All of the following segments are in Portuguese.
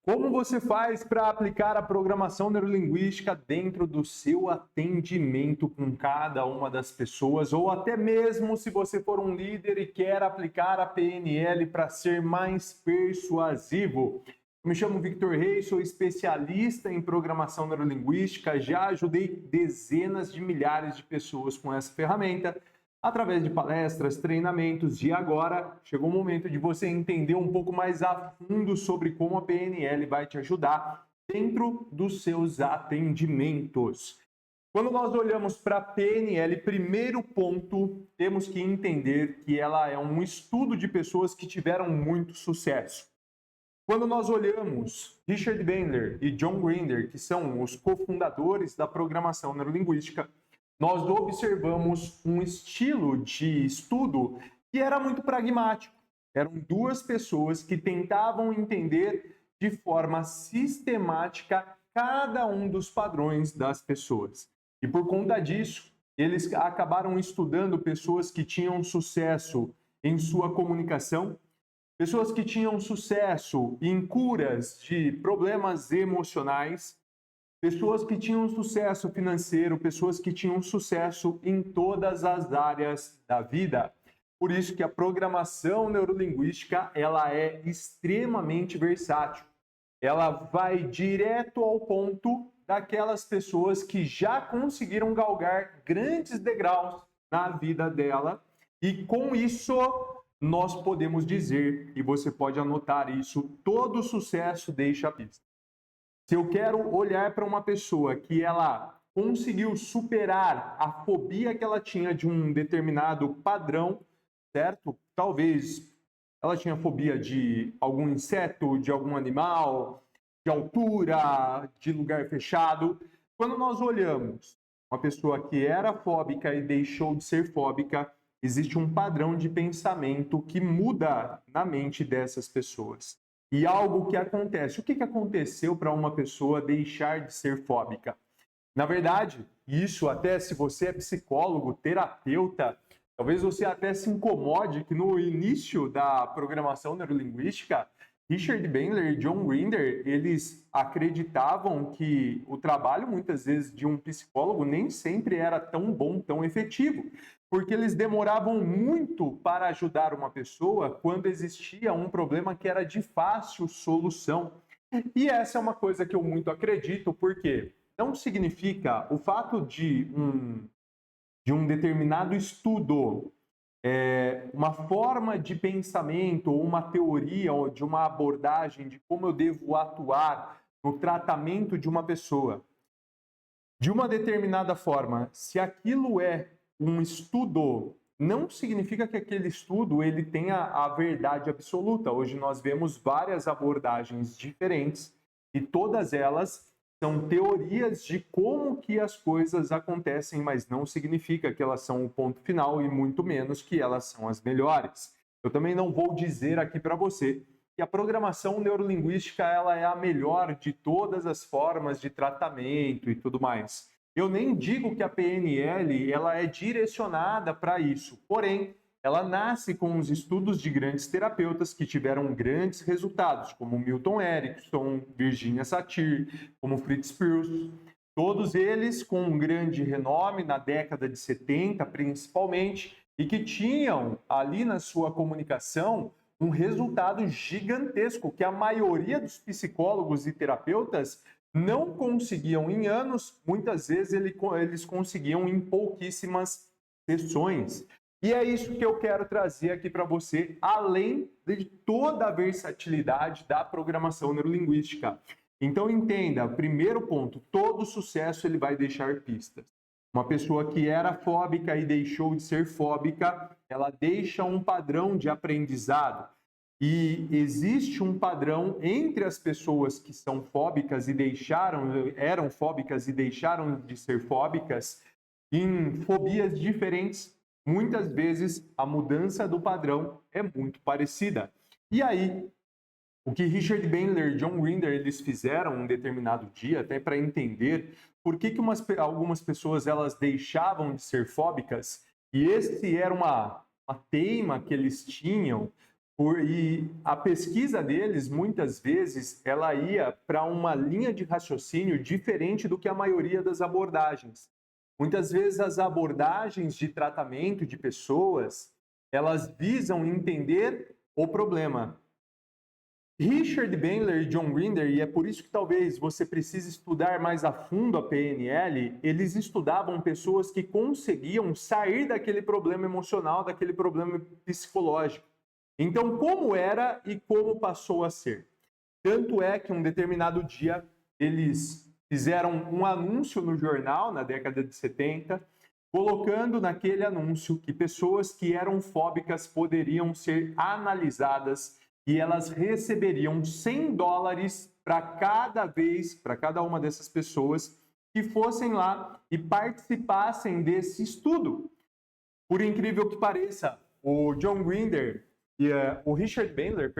Como você faz para aplicar a programação neurolinguística dentro do seu atendimento com cada uma das pessoas, ou até mesmo se você for um líder e quer aplicar a PNL para ser mais persuasivo? Eu me chamo Victor Reis, sou especialista em programação neurolinguística, já ajudei dezenas de milhares de pessoas com essa ferramenta, através de palestras, treinamentos, e agora chegou o momento de você entender um pouco mais a fundo sobre como a PNL vai te ajudar dentro dos seus atendimentos. Quando nós olhamos para a PNL, primeiro ponto, temos que entender que ela é um estudo de pessoas que tiveram muito sucesso. Quando nós olhamos Richard Bandler e John Grinder, que são os cofundadores da programação neurolinguística, nós observamos um estilo de estudo que era muito pragmático. Eram duas pessoas que tentavam entender de forma sistemática cada um dos padrões das pessoas. E por conta disso, eles acabaram estudando pessoas que tinham sucesso em sua comunicação, pessoas que tinham sucesso em curas de problemas emocionais, pessoas que tinham sucesso financeiro, pessoas que tinham sucesso em todas as áreas da vida. Por isso que a programação neurolinguística, ela é extremamente versátil. Ela vai direto ao ponto daquelas pessoas que já conseguiram galgar grandes degraus na vida dela, e com isso nós podemos dizer, e você pode anotar isso, todo sucesso deixa a pista. Se eu quero olhar para uma pessoa que ela conseguiu superar a fobia que ela tinha de um determinado padrão, certo? Talvez ela tinha fobia de algum inseto, de algum animal, de altura, de lugar fechado. Quando nós olhamos uma pessoa que era fóbica e deixou de ser fóbica, existe um padrão de pensamento que muda na mente dessas pessoas. E algo que acontece. O que aconteceu para uma pessoa deixar de ser fóbica? Na verdade, isso até se você é psicólogo, terapeuta, talvez você até se incomode que no início da programação neurolinguística, Richard Bandler e John Grinder, eles acreditavam que o trabalho, muitas vezes, de um psicólogo nem sempre era tão bom, tão efetivo, porque eles demoravam muito para ajudar uma pessoa quando existia um problema que era de fácil solução. E essa é uma coisa que eu muito acredito, porque não significa o fato de um determinado estudo, uma forma de pensamento ou uma teoria ou de uma abordagem de como eu devo atuar no tratamento de uma pessoa. De uma determinada forma, se aquilo é um estudo, não significa que aquele estudo ele tenha a verdade absoluta. Hoje nós vemos várias abordagens diferentes e todas elas são teorias de como que as coisas acontecem, mas não significa que elas são o ponto final e muito menos que elas são as melhores. Eu também não vou dizer aqui para você que a programação neurolinguística ela é a melhor de todas as formas de tratamento e tudo mais. Eu nem digo que a PNL ela é direcionada para isso, porém, ela nasce com os estudos de grandes terapeutas que tiveram grandes resultados, como Milton Erickson, Virginia Satir, como Fritz Perls, todos eles com um grande renome na década de 70, principalmente, e que tinham ali na sua comunicação um resultado gigantesco que a maioria dos psicólogos e terapeutas não conseguiam em anos, muitas vezes eles conseguiam em pouquíssimas sessões. E é isso que eu quero trazer aqui para você, além de toda a versatilidade da programação neurolinguística. Então entenda, primeiro ponto, todo sucesso ele vai deixar pistas. Uma pessoa que era fóbica e deixou de ser fóbica, ela deixa um padrão de aprendizado. E existe um padrão entre as pessoas que são fóbicas e eram fóbicas e deixaram de ser fóbicas em fobias diferentes. Muitas vezes a mudança do padrão é muito parecida. E aí, o que Richard Bandler e John Grinder eles fizeram um determinado dia, até para entender por que algumas pessoas elas deixavam de ser fóbicas, e esse era uma teima que eles tinham, E a pesquisa deles, muitas vezes, ela ia para uma linha de raciocínio diferente do que a maioria das abordagens. Muitas vezes as abordagens de tratamento de pessoas, elas visam entender o problema. Richard Bandler e John Grinder, e é por isso que talvez você precise estudar mais a fundo a PNL, eles estudavam pessoas que conseguiam sair daquele problema emocional, daquele problema psicológico. Então, como era e como passou a ser? Tanto é que um determinado dia eles fizeram um anúncio no jornal, na década de 70, colocando naquele anúncio que pessoas que eram fóbicas poderiam ser analisadas e elas receberiam $100 para cada uma dessas pessoas que fossem lá e participassem desse estudo. Por incrível que pareça, o John Grinder e o Richard Bandler,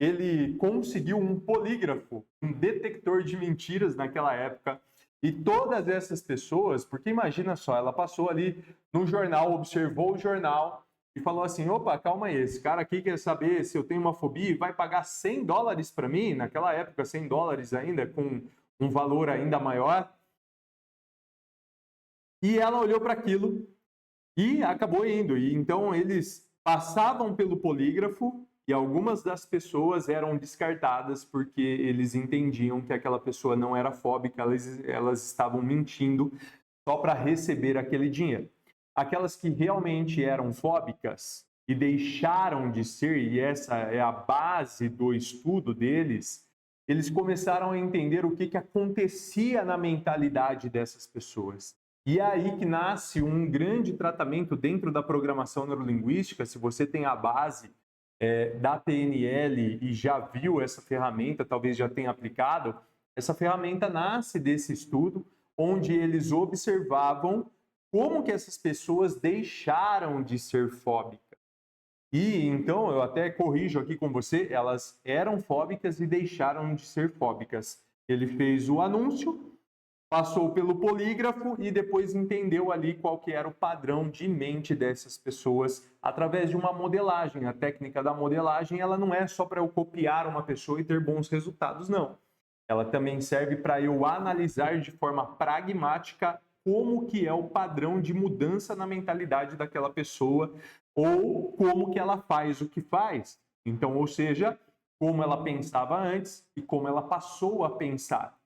ele conseguiu um polígrafo, um detector de mentiras naquela época. E todas essas pessoas, porque imagina só, ela passou ali no jornal, observou o jornal e falou assim, opa, calma aí, esse cara aqui quer saber se eu tenho uma fobia e vai pagar $100 para mim, naquela época $100 ainda, com um valor ainda maior. E ela olhou para aquilo e acabou indo. E então eles passavam pelo polígrafo e algumas das pessoas eram descartadas porque eles entendiam que aquela pessoa não era fóbica, elas estavam mentindo só para receber aquele dinheiro. Aquelas que realmente eram fóbicas e deixaram de ser, e essa é a base do estudo deles, eles começaram a entender o que acontecia na mentalidade dessas pessoas. E é aí que nasce um grande tratamento dentro da programação neurolinguística. Se você tem a base da PNL e já viu essa ferramenta, talvez já tenha aplicado, essa ferramenta nasce desse estudo, onde eles observavam como que essas pessoas deixaram de ser fóbicas. E então, eu até corrijo aqui com você, elas eram fóbicas e deixaram de ser fóbicas. Ele fez o anúncio, passou pelo polígrafo e depois entendeu ali qual que era o padrão de mente dessas pessoas através de uma modelagem. A técnica da modelagem, ela não é só para eu copiar uma pessoa e ter bons resultados, não. Ela também serve para eu analisar de forma pragmática como que é o padrão de mudança na mentalidade daquela pessoa ou como que ela faz o que faz. Então, ou seja, como ela pensava antes e como ela passou a pensar.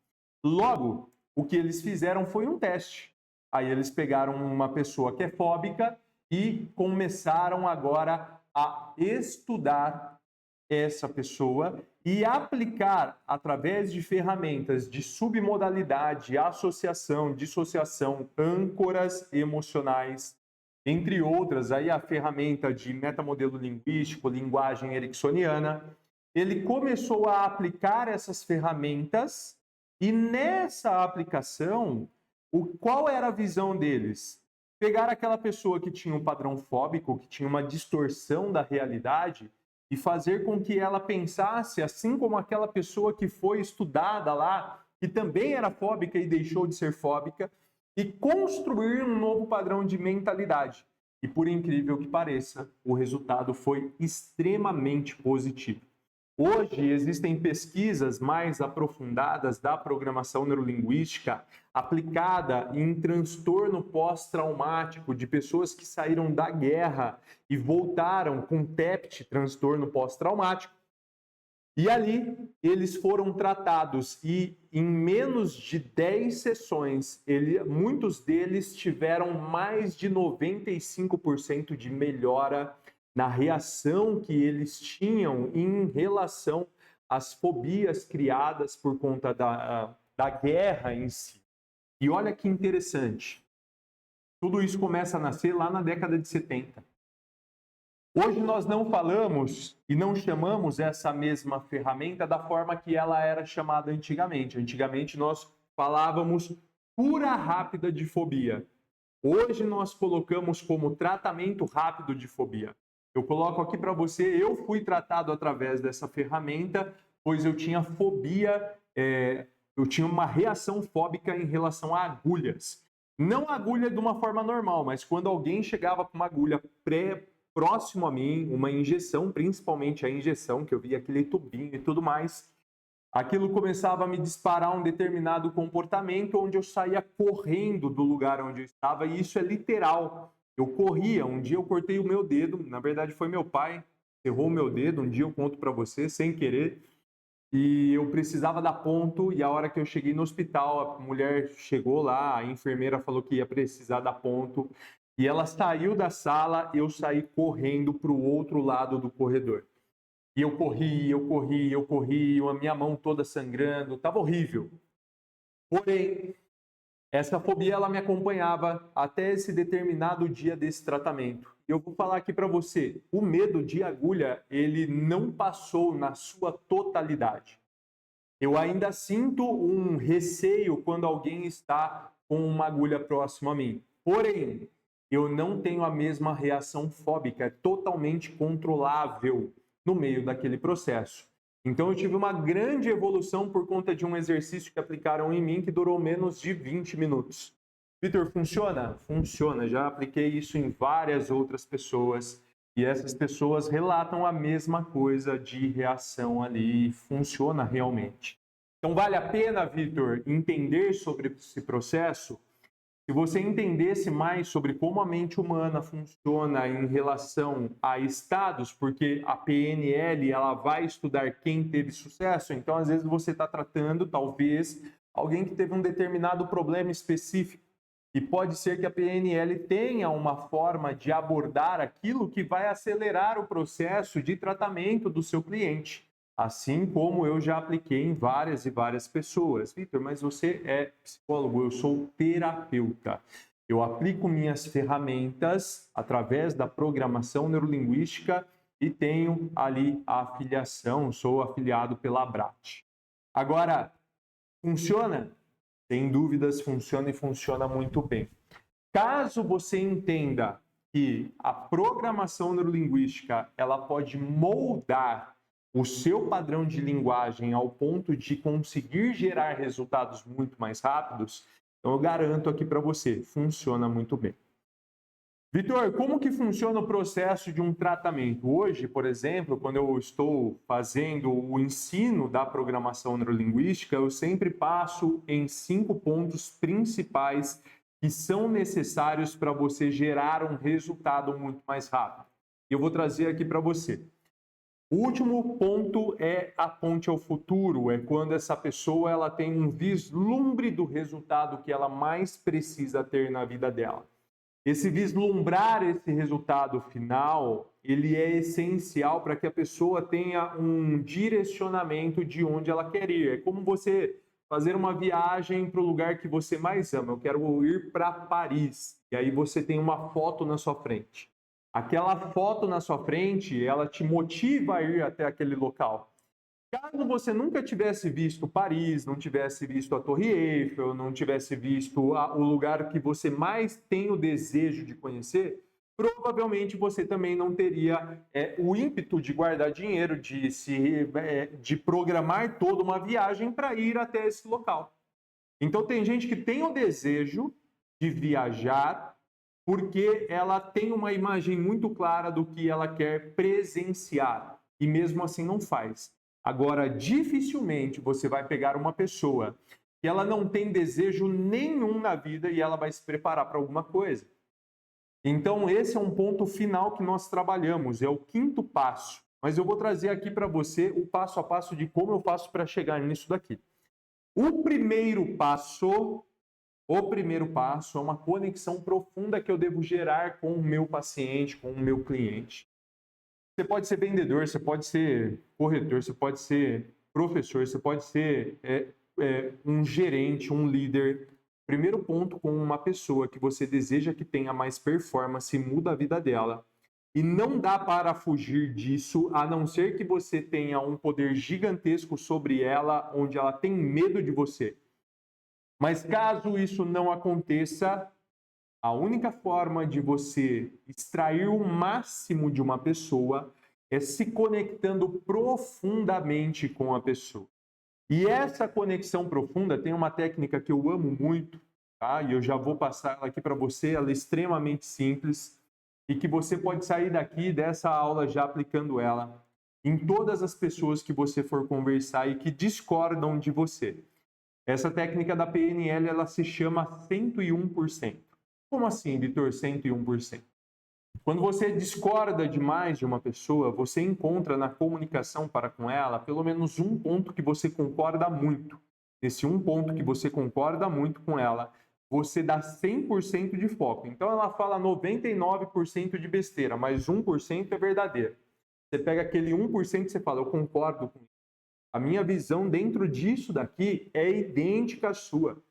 Logo, o que eles fizeram foi um teste. Aí eles pegaram uma pessoa que é fóbica e começaram agora a estudar essa pessoa e aplicar através de ferramentas de submodalidade, associação, dissociação, âncoras emocionais, entre outras, aí a ferramenta de metamodelo linguístico, linguagem ericksoniana. Ele começou a aplicar essas ferramentas e nessa aplicação, qual era a visão deles? Pegar aquela pessoa que tinha um padrão fóbico, que tinha uma distorção da realidade, e fazer com que ela pensasse, assim como aquela pessoa que foi estudada lá, que também era fóbica e deixou de ser fóbica, e construir um novo padrão de mentalidade. E por incrível que pareça, o resultado foi extremamente positivo. Hoje existem pesquisas mais aprofundadas da programação neurolinguística aplicada em transtorno pós-traumático de pessoas que saíram da guerra e voltaram com TEPT, transtorno pós-traumático. E ali eles foram tratados e em menos de 10 sessões, muitos deles tiveram mais de 95% de melhora na reação que eles tinham em relação às fobias criadas por conta da guerra em si. E olha que interessante, tudo isso começa a nascer lá na década de 70. Hoje nós não falamos e não chamamos essa mesma ferramenta da forma que ela era chamada antigamente. Antigamente nós falávamos cura rápida de fobia. Hoje nós colocamos como tratamento rápido de fobia. Eu coloco aqui para você, eu fui tratado através dessa ferramenta, pois eu tinha fobia, eu tinha uma reação fóbica em relação a agulhas. Não a agulha de uma forma normal, mas quando alguém chegava com uma agulha próximo a mim, uma injeção, principalmente a injeção, que eu via aquele tubinho e tudo mais, aquilo começava a me disparar um determinado comportamento onde eu saía correndo do lugar onde eu estava, e isso é literal. Eu corria, um dia eu cortei o meu dedo, na verdade foi meu pai, errou o meu dedo, um dia eu conto para você, sem querer, e eu precisava dar ponto, e a hora que eu cheguei no hospital, a mulher chegou lá, a enfermeira falou que ia precisar dar ponto, e ela saiu da sala, eu saí correndo para o outro lado do corredor. E eu corri, a minha mão toda sangrando, estava horrível. Porém, essa fobia ela me acompanhava até esse determinado dia desse tratamento. E eu vou falar aqui para você, o medo de agulha, ele não passou na sua totalidade. Eu ainda sinto um receio quando alguém está com uma agulha próxima a mim. Porém, eu não tenho a mesma reação fóbica, é totalmente controlável no meio daquele processo. Então eu tive uma grande evolução por conta de um exercício que aplicaram em mim que durou menos de 20 minutos. Vitor, funciona? Funciona. Já apliquei isso em várias outras pessoas e essas pessoas relatam a mesma coisa de reação ali. Funciona realmente. Então vale a pena, Vitor, entender sobre esse processo? Se você entendesse mais sobre como a mente humana funciona em relação a estados, porque a PNL ela vai estudar quem teve sucesso, então às vezes você está tratando, talvez, alguém que teve um determinado problema específico. E pode ser que a PNL tenha uma forma de abordar aquilo que vai acelerar o processo de tratamento do seu cliente. Assim como eu já apliquei em várias e várias pessoas. Vitor, mas você é psicólogo, eu sou terapeuta. Eu aplico minhas ferramentas através da programação neurolinguística e tenho ali a afiliação, sou afiliado pela Abrat. Agora, funciona? Sem dúvidas, funciona e funciona muito bem. Caso você entenda que a programação neurolinguística ela pode moldar o seu padrão de linguagem ao ponto de conseguir gerar resultados muito mais rápidos, então eu garanto aqui para você, funciona muito bem. Vitor, como que funciona o processo de um tratamento? Hoje, por exemplo, quando eu estou fazendo o ensino da programação neurolinguística, eu sempre passo em 5 pontos principais que são necessários para você gerar um resultado muito mais rápido. E eu vou trazer aqui para você. O último ponto é a ponte ao futuro, é quando essa pessoa ela tem um vislumbre do resultado que ela mais precisa ter na vida dela. Esse vislumbrar esse resultado final, ele é essencial para que a pessoa tenha um direcionamento de onde ela quer ir. É como você fazer uma viagem para o lugar que você mais ama. Eu quero ir para Paris. E aí você tem uma foto na sua frente. Aquela foto na sua frente, ela te motiva a ir até aquele local. Caso você nunca tivesse visto Paris, não tivesse visto a Torre Eiffel, não tivesse visto o lugar que você mais tem o desejo de conhecer, provavelmente você também não teria o ímpeto de guardar dinheiro, de programar toda uma viagem para ir até esse local. Então tem gente que tem o desejo de viajar, porque ela tem uma imagem muito clara do que ela quer presenciar e mesmo assim não faz. Agora, dificilmente você vai pegar uma pessoa que ela não tem desejo nenhum na vida e ela vai se preparar para alguma coisa. Então, esse é um ponto final que nós trabalhamos, é o 5º passo. Mas eu vou trazer aqui para você o passo a passo de como eu faço para chegar nisso daqui. O primeiro passo é uma conexão profunda que eu devo gerar com o meu paciente, com o meu cliente. Você pode ser vendedor, você pode ser corretor, você pode ser professor, você pode ser um gerente, um líder. Primeiro ponto, com uma pessoa que você deseja que tenha mais performance, muda a vida dela. E não dá para fugir disso, a não ser que você tenha um poder gigantesco sobre ela, onde ela tem medo de você. Mas caso isso não aconteça, a única forma de você extrair o máximo de uma pessoa é se conectando profundamente com a pessoa. E essa conexão profunda tem uma técnica que eu amo muito, tá? E eu já vou passar ela aqui para você, ela é extremamente simples. e que você pode sair daqui dessa aula já aplicando ela em todas as pessoas que você for conversar e que discordam de você. Essa técnica da PNL, ela se chama 101%. Como assim, Vitor, 101%? Quando você discorda demais de uma pessoa, você encontra na comunicação para com ela pelo menos um ponto que você concorda muito. Esse um ponto que você concorda muito com ela, você dá 100% de foco. Então ela fala 99% de besteira, mas 1% é verdadeiro. Você pega aquele 1% e você fala, eu concordo com isso. A minha visão dentro disso daqui é idêntica à sua.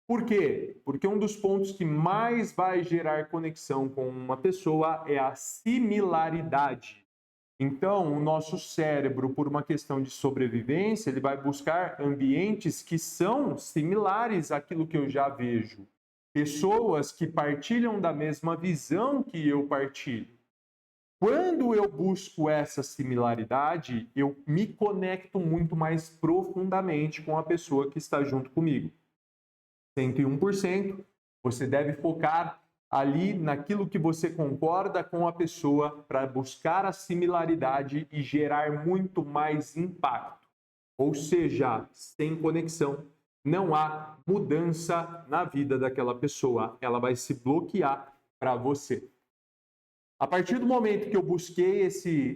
Por quê? Porque um dos pontos que mais vai gerar conexão com uma pessoa é a similaridade. Então, o nosso cérebro, por uma questão de sobrevivência, ele vai buscar ambientes que são similares àquilo que eu já vejo. Pessoas que partilham da mesma visão que eu partilho. Quando eu busco essa similaridade, eu me conecto muito mais profundamente com a pessoa que está junto comigo. 101%, você deve focar ali naquilo que você concorda com a pessoa para buscar a similaridade e gerar muito mais impacto. Ou seja, sem conexão, não há mudança na vida daquela pessoa. Ela vai se bloquear para você. A partir do momento que eu busquei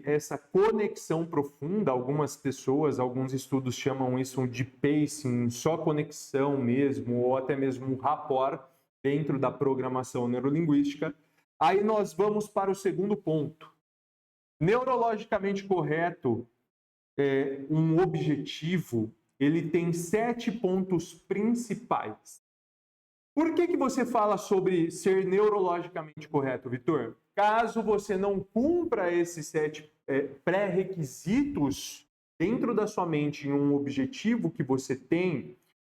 essa conexão profunda, algumas pessoas, alguns estudos chamam isso de pacing, só conexão mesmo, ou até mesmo rapport dentro da programação neurolinguística. Aí nós vamos para o segundo ponto. Neurologicamente correto, um objetivo, ele tem 7 pontos principais. Por que você fala sobre ser neurologicamente correto, Vitor? Caso você não cumpra esses 7 pré-requisitos dentro da sua mente em um objetivo que você tem,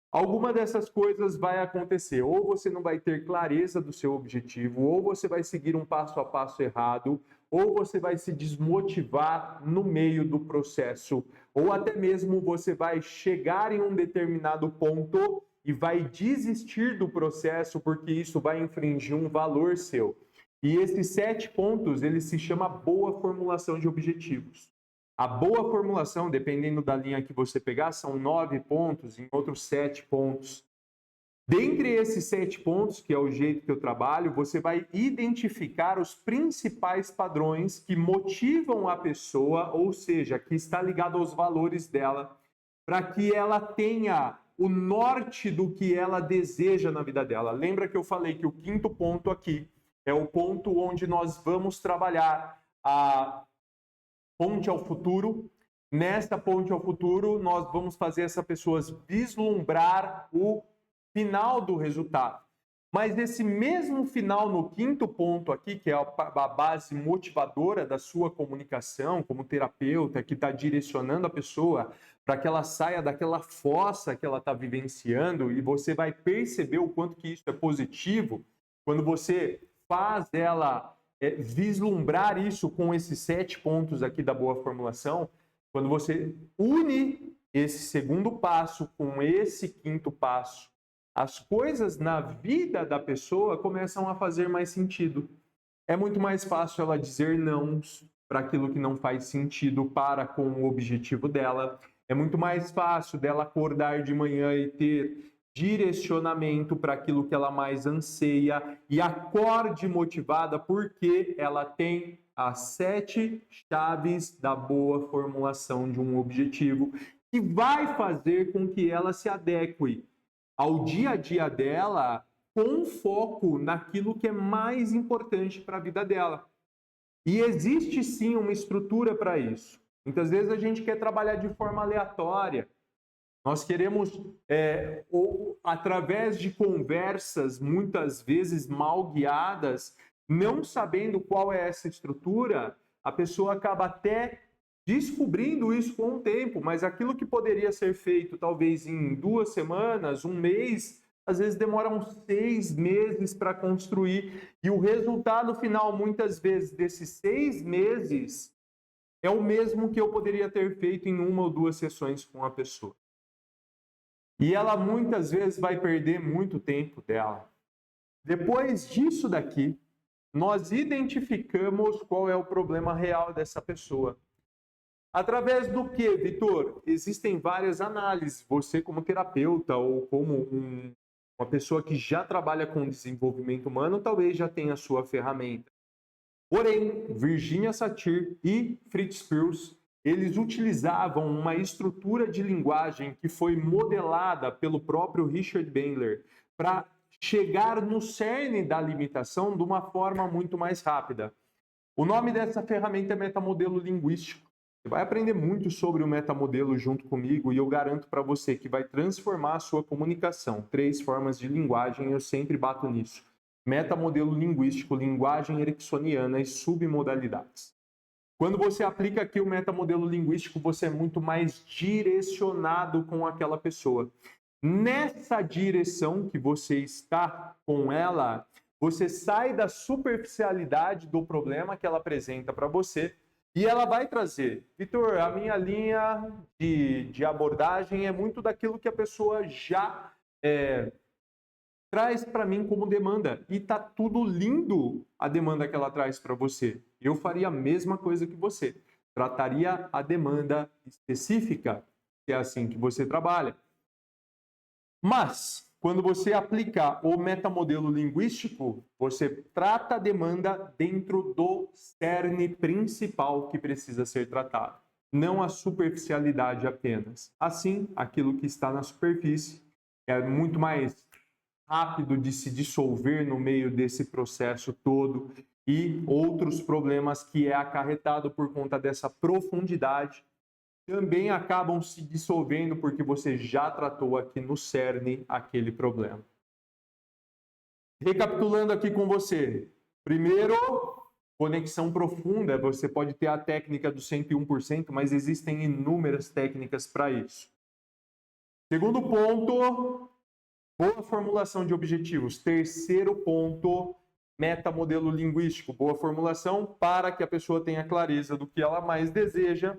alguma dessas coisas vai acontecer. Ou você não vai ter clareza do seu objetivo, ou você vai seguir um passo a passo errado, ou você vai se desmotivar no meio do processo, ou até mesmo você vai chegar em um determinado ponto e vai desistir do processo porque isso vai infringir um valor seu. E esses 7 pontos, ele se chama boa formulação de objetivos. A boa formulação, dependendo da linha que você pegar, são 9 pontos, em outros 7 pontos. Dentre esses 7 pontos, que é o jeito que eu trabalho, você vai identificar os principais padrões que motivam a pessoa, ou seja, que está ligado aos valores dela, para que ela tenha o norte do que ela deseja na vida dela. Lembra que eu falei que o 5º ponto aqui é o ponto onde nós vamos trabalhar a ponte ao futuro. Nesta ponte ao futuro, nós vamos fazer essa pessoa vislumbrar o final do resultado. Mas esse mesmo final no 5º ponto aqui, que é a base motivadora da sua comunicação como terapeuta, que está direcionando a pessoa para que ela saia daquela fossa que ela está vivenciando, e você vai perceber o quanto que isso é positivo quando você faz ela vislumbrar isso com esses 7 pontos aqui da boa formulação. Quando você une esse segundo passo com esse 5º passo, as coisas na vida da pessoa começam a fazer mais sentido. É muito mais fácil ela dizer não para aquilo que não faz sentido para com o objetivo dela. É muito mais fácil dela acordar de manhã e ter direcionamento para aquilo que ela mais anseia e acorde motivada porque ela tem as 7 chaves da boa formulação de um objetivo que vai fazer com que ela se adeque ao dia a dia dela com foco naquilo que é mais importante para a vida dela. E existe sim uma estrutura para isso. Muitas vezes a gente quer trabalhar de forma aleatória. Nós queremos, através de conversas, muitas vezes mal guiadas, não sabendo qual é essa estrutura, a pessoa acaba até descobrindo isso com o tempo, mas aquilo que poderia ser feito talvez em 2 semanas, 1 mês, às vezes demora uns 6 meses para construir. E o resultado final, muitas vezes, desses 6 meses, é o mesmo que eu poderia ter feito em 1 ou 2 sessões com a pessoa. E ela muitas vezes vai perder muito tempo dela. Depois disso daqui, nós identificamos qual é o problema real dessa pessoa. Através do que, Vitor? Existem várias análises. Você, como terapeuta ou como uma pessoa que já trabalha com desenvolvimento humano, talvez já tenha a sua ferramenta. Porém, Virginia Satir e Fritz Perls, eles utilizavam uma estrutura de linguagem que foi modelada pelo próprio Richard Bandler para chegar no cerne da limitação de uma forma muito mais rápida. O nome dessa ferramenta é metamodelo linguístico. Você vai aprender muito sobre o metamodelo junto comigo e eu garanto para você que vai transformar a sua comunicação. 3 formas de linguagem, eu sempre bato nisso. Metamodelo linguístico, linguagem ericksoniana e submodalidades. Quando você aplica aqui o metamodelo linguístico, você é muito mais direcionado com aquela pessoa. Nessa direção que você está com ela, você sai da superficialidade do problema que ela apresenta para você e ela vai trazer, Vitor, a minha linha de abordagem é muito daquilo que a pessoa já traz para mim como demanda. E tá tudo lindo a demanda que ela traz para você. Eu faria a mesma coisa que você. Trataria a demanda específica, se é assim que você trabalha. Mas, quando você aplica o metamodelo linguístico, você trata a demanda dentro do cerne principal que precisa ser tratado, não a superficialidade apenas. Assim, aquilo que está na superfície é muito mais rápido de se dissolver no meio desse processo todo e outros problemas que é acarretado por conta dessa profundidade também acabam se dissolvendo porque você já tratou aqui no cerne aquele problema. Recapitulando aqui com você. Primeiro, conexão profunda. Você pode ter a técnica do 101%, mas existem inúmeras técnicas para isso. Segundo ponto, boa formulação de objetivos. Terceiro ponto, metamodelo linguístico. Boa formulação para que a pessoa tenha clareza do que ela mais deseja.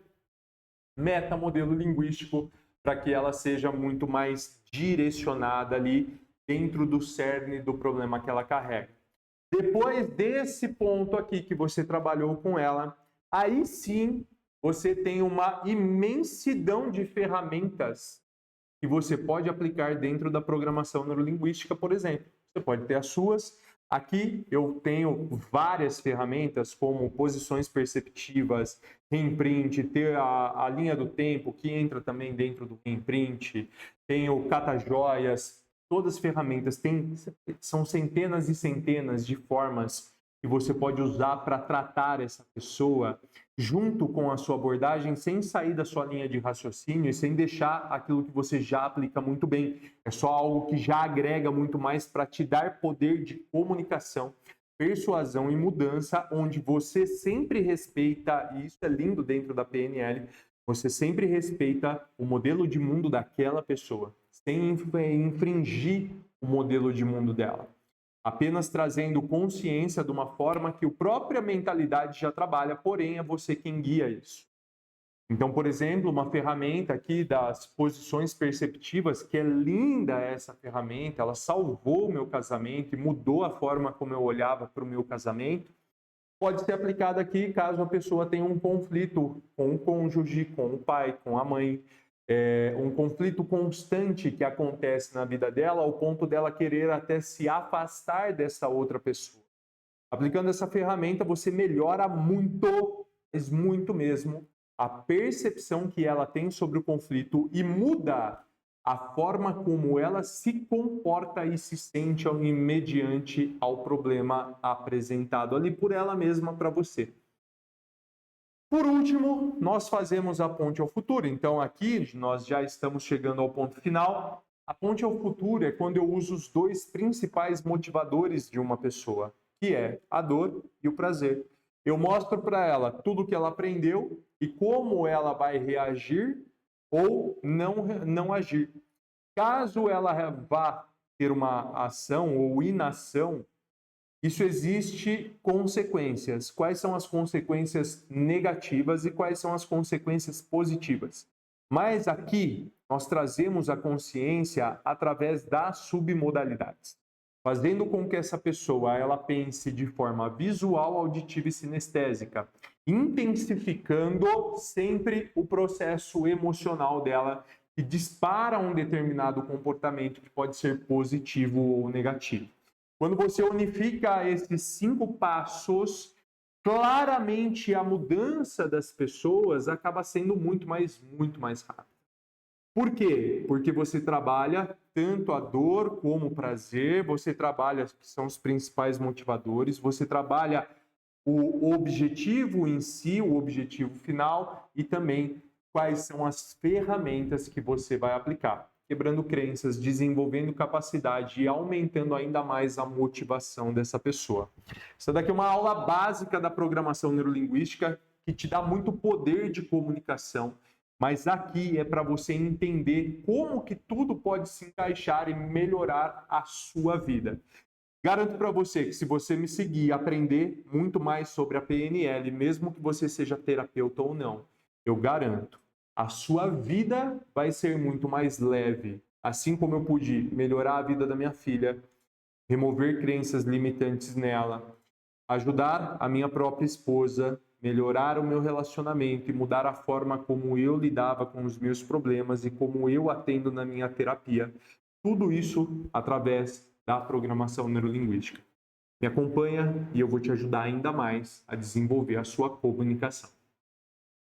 Metamodelo linguístico para que ela seja muito mais direcionada ali dentro do cerne do problema que ela carrega. Depois desse ponto aqui que você trabalhou com ela, aí sim você tem uma imensidão de ferramentas que você pode aplicar dentro da programação neurolinguística, por exemplo. Você pode ter as suas. Aqui eu tenho várias ferramentas, como posições perceptivas, reimprint, ter a linha do tempo, que entra também dentro do reimprint, tenho cata-joias, todas as ferramentas, são centenas e centenas de formas que você pode usar para tratar essa pessoa junto com a sua abordagem, sem sair da sua linha de raciocínio e sem deixar aquilo que você já aplica muito bem. É só algo que já agrega muito mais para te dar poder de comunicação, persuasão e mudança, onde você sempre respeita, e isso é lindo dentro da PNL, você sempre respeita o modelo de mundo daquela pessoa, sem infringir o modelo de mundo dela. Apenas trazendo consciência de uma forma que a própria mentalidade já trabalha, porém é você quem guia isso. Então, por exemplo, uma ferramenta aqui das posições perceptivas, que é linda essa ferramenta, ela salvou o meu casamento e mudou a forma como eu olhava para o meu casamento, pode ser aplicada aqui caso a pessoa tenha um conflito com o cônjuge, com o pai, com a mãe, um conflito constante que acontece na vida dela, ao ponto dela querer até se afastar dessa outra pessoa. Aplicando essa ferramenta, você melhora muito, mas muito mesmo, a percepção que ela tem sobre o conflito e muda a forma como ela se comporta e se sente mediante ao problema apresentado ali por ela mesma para você. Por último, nós fazemos a ponte ao futuro. Então, aqui nós já estamos chegando ao ponto final. A ponte ao futuro é quando eu uso os 2 principais motivadores de uma pessoa, que é a dor e o prazer. Eu mostro para ela tudo o que ela aprendeu e como ela vai reagir ou não agir. Caso ela vá ter uma ação ou inação, isso existe consequências. Quais são as consequências negativas e quais são as consequências positivas? Mas aqui nós trazemos a consciência através das submodalidades. fazendo com que essa pessoa ela pense de forma visual, auditiva e sinestésica, intensificando sempre o processo emocional dela, que dispara um determinado comportamento que pode ser positivo ou negativo. Quando você unifica esses 5 passos, claramente a mudança das pessoas acaba sendo muito mais rápida. Por quê? Porque você trabalha tanto a dor como o prazer, você trabalha, que são os principais motivadores, você trabalha o objetivo em si, o objetivo final e também quais são as ferramentas que você vai aplicar. Quebrando crenças, desenvolvendo capacidade e aumentando ainda mais a motivação dessa pessoa. Essa daqui é uma aula básica da programação neurolinguística que te dá muito poder de comunicação. Mas aqui é para você entender como que tudo pode se encaixar e melhorar a sua vida. Garanto para você que se você me seguir e aprender muito mais sobre a PNL, mesmo que você seja terapeuta ou não, eu garanto, a sua vida vai ser muito mais leve. Assim como eu pude melhorar a vida da minha filha, remover crenças limitantes nela, ajudar a minha própria esposa, melhorar o meu relacionamento e mudar a forma como eu lidava com os meus problemas e como eu atendo na minha terapia. Tudo isso através da programação neurolinguística. Me acompanha e eu vou te ajudar ainda mais a desenvolver a sua comunicação.